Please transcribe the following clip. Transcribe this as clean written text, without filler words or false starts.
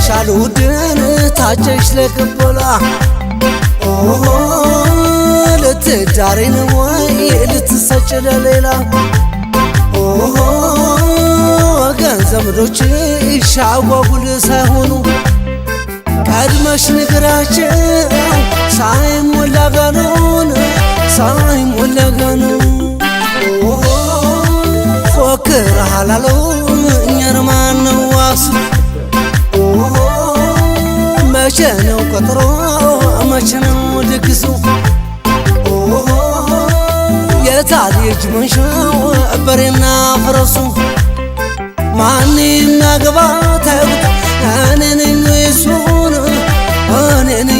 ሻሉድን ታጨሽ ለቅበላ ልትዳሪን ወይ ልትሰጭ ለሌላ ወገን ዘመዶችሽ አጓጉል ሳይሆኑ ቀድመሽ ንገራቸው ሳይሞላ ገኑን ሳይሞላ ገኑን ፎክረሃል አለው እኛን ማነው ዋሱ መቼ ነው ቀጠሮ መቼ ነው ድግሱ የታል የእጅ መንሻው በሬና ፈረሱ ማን የሚያገባ ተብት እኔ ነኝ እሱን እኔ